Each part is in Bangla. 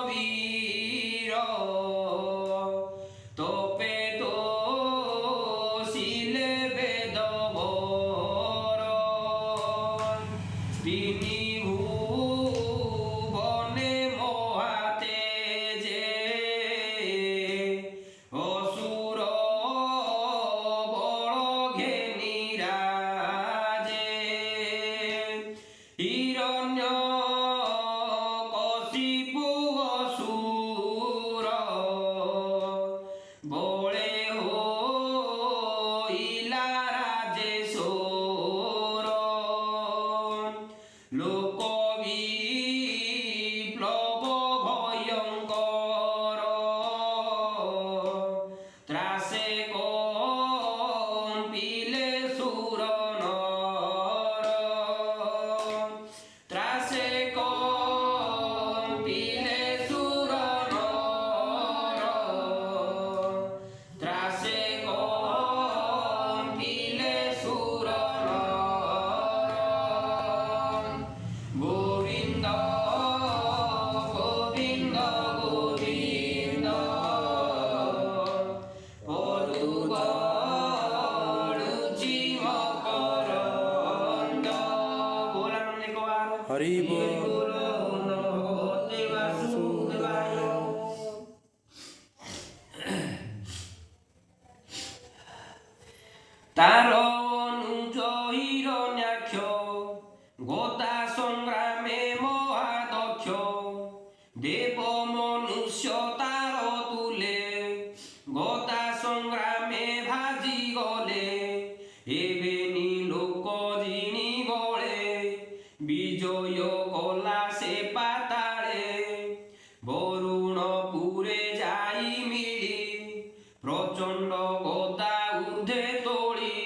বীর তোপে তো শিলে বেদ তিনি ভুবনে মহাতে যে অসুর বড় ঘেনিরাজে হিরণ্য কশিপু অসুর বলে হইলা রাজেশ্বর লোক বিপ্লব ভয়ঙ্কর ত্রাসে কম্পিলে সুর নর ত্রাসে কম্পিলে সুর নর ত্রাসে কম্পিলে সুর নর গোবিন্দ গোবিন্দ গোবিন্দ পদুগড়ুচি মকরন্দ बोला हमने को बार हरि बोल। बोल नमो देवासुदेवाय তার অনুজ হিরণ্যাক্ষ গোতা সংগ্রামে মহাদক্ষ দেব মনুষ্য তার তুলে গোতা সংগ্রামে ভাজি গলে এবে লোক যিনি বলে বিজয় কলা সে পাতালে বরুণপুরে যাই মিলি প্রচণ্ড গোদা ঊর্ধ্বে তোলি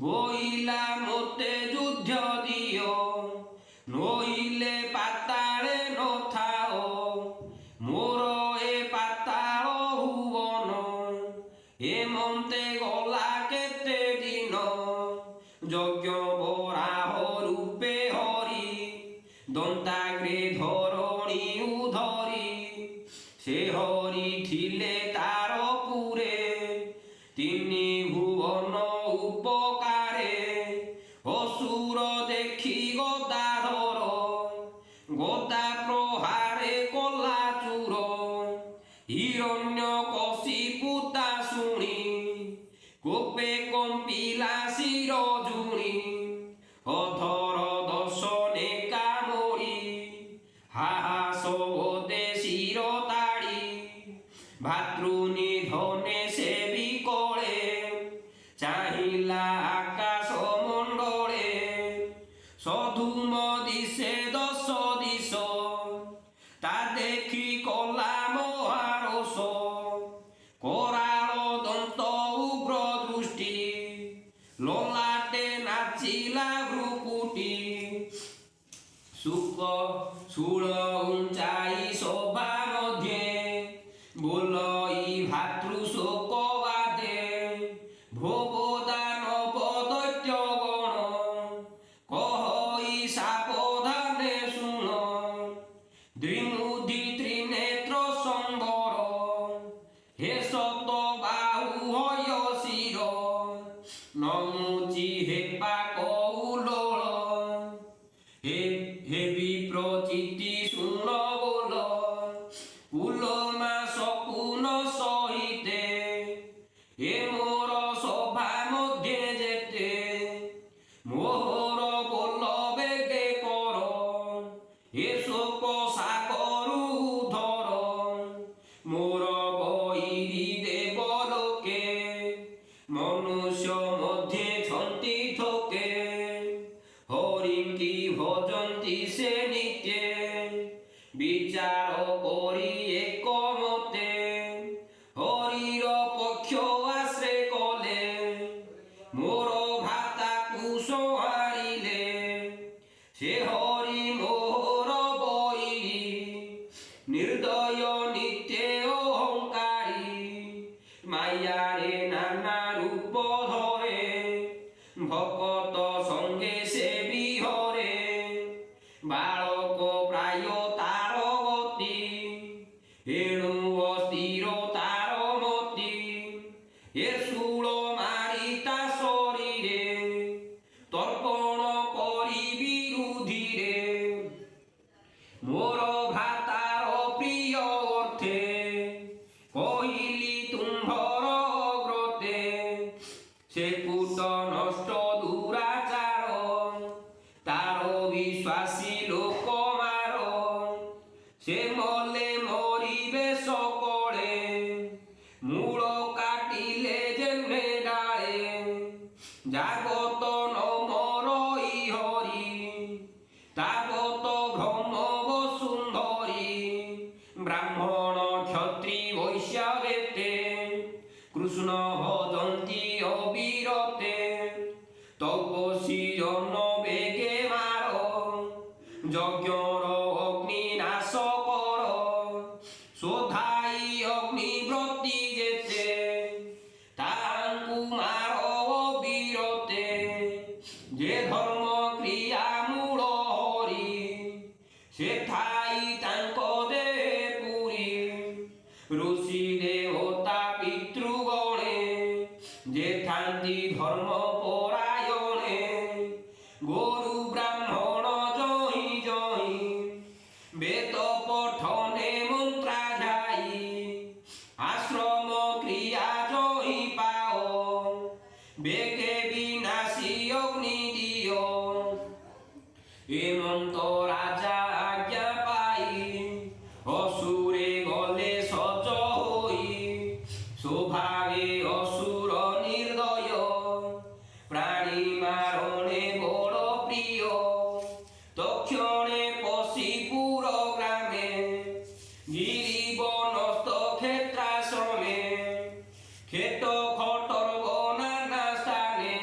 বইলা মতে যুদ্ধ দিও নইলে পাতালে নথাও মোর এ পাতাল ভুবন এ মন্তে গলা কেতে দিন যজ্ঞ বরাহ রূপে হরি দন্তাগ্রে ধরণী উধরি সে হরি ঠিলে তার পুরে তিনি ভুবন উপকারে অসুর দেখি গদাধর গদা প্রহারে কলা চূর হিরণ্য কশিপু তা শুনি কোপে কম্পিলা শির জুনি অধর দর্শনে কামড়ি হাহাস ওতে শির তাড়ি ভাতৃনিধনে সে বিকলে চাহিলা আকাশ মণ্ডলে সধুম দিশে দশ দিশ তা দেখি কলা মহারস কৰাল দন্ত উগ্র দৃষ্টি ললাটে নাচিলা ভ্রুকুটি শুক সুর উঞ্চাই শোভা মধ্যে বলই ভাতৃ শোক বাদে ভোগদানব দৈত্যগণ কহই সাবধানে শুন দ্বিমুদি ত্রিনেত্র সম্বর হে শত বাহু হয় শির নমুচি হে পাক উলোল হে হে বিপ্রচিতি শুন বল কুলমা সকুন সহিতে হে মোর সভা মধ্যে যেতে মোহর বল বেগে কর হে শোক সাগরু ধর মোর বৈরি দেব লোকে মনুষ্য মধ্যে ছন্তি থোকে হরিম কি ভজন্তি সে নিত্যে বিচার করি একমতে হরির পক্ষ আশ্রে কলে মোর ভাতা কুসহারিলে সে হরি মোর বৈরি নির্দয় নিত্যে অহংকারী মায়ারে নানা রূপ ধরে ভকত সঙ্গে সে বিহরে বালক প্রায় তার গতি ଏଣୁ ଅସ୍ଥିର ତାର ମତି ଏ ଶୂଳ ମାରି ତା ଶରୀରେ ତର୍ପଣ କରି ବିରୁଧିରେ ମୋର ଭ୍ରାତାର ପ୍ରିୟ ଅର୍ଥେ କହିଲି ତୁମ୍ଭର ଅଗ୍ରତେ ସେ କୂଟ ନଷ୍ଟ ଦୁରାଚାର ତାର ବିଶ୍ୱାସୀ ଲୋକ ମାର ସେ ମଲେ ମରିବେ সকলে মূଳ কাটিলে যেমনে ডালে জাগত নমরই হরি তাবত ভ্রম বসুন্ধরি ব্রাহ্মণ ক্ষত্রি বৈশ্য বেতে কৃষ্ণ ভজন্তি অবিরতে তপসী জন বেগে মার যজ্ঞর অগ্নি নাশ কর শোধাই অগ্নিব্রতী যেতে তাঙ্কু মার অবিরতে যে ধর্ম ক্রিয়া মূল হরি সে ঠাই তাঙ্ক দেহে পুরী ঋষি দেবতা পিতৃগণে যে থান্তি ধর্ম পরায়ণে গরু ব্রাহ্মণ জহি জহি বেদ পঠনে মন্ত্রা যাই আশ্রম ক্রিয়া জহি পাও বেগে বিনাশী অগ্নি দিও হেমন্ত রাজা আজ্ঞা পাই অসুরে গলে সজ হই স্বভাবে অসুর নির্দয় প্রাণী মারণে বড় প্রিয় তক্ষণে পশিপুর গ্রামে গিরিবনস্থ ক্ষেত্রাশ্রমে ক্ষেত খটর্ব নানা স্থানে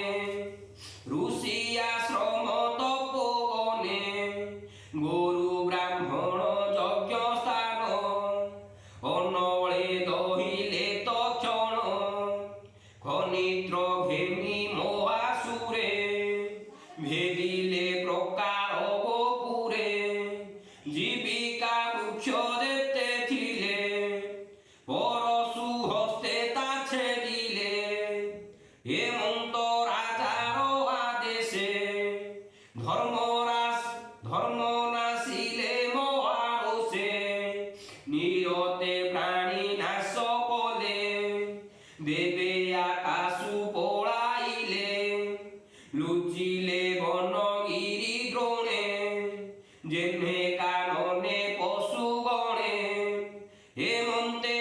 ঋষি আশ্রম তপবনে গরু ব্রাহ্মণ যজ্ঞ স্থান অনলে দহিলে তক্ষণ খনিত্র ঘেমি মহাসুরে ভেদিলে প্রকার গোপুরে জীবিকা বৃক্ষ যেতে ছিলে পরশু হস্তে তাছে দিলে হেমন্ত রাজার আদেশে ধর্ম নাশিলে মহারোষে নিরতে প্রাণী নাশ কলে দেবে আকাশু পড়াইলে লুচিলে বনগিরি দ্রোণে যেমনে কাননে পশু গণে হেমন্তে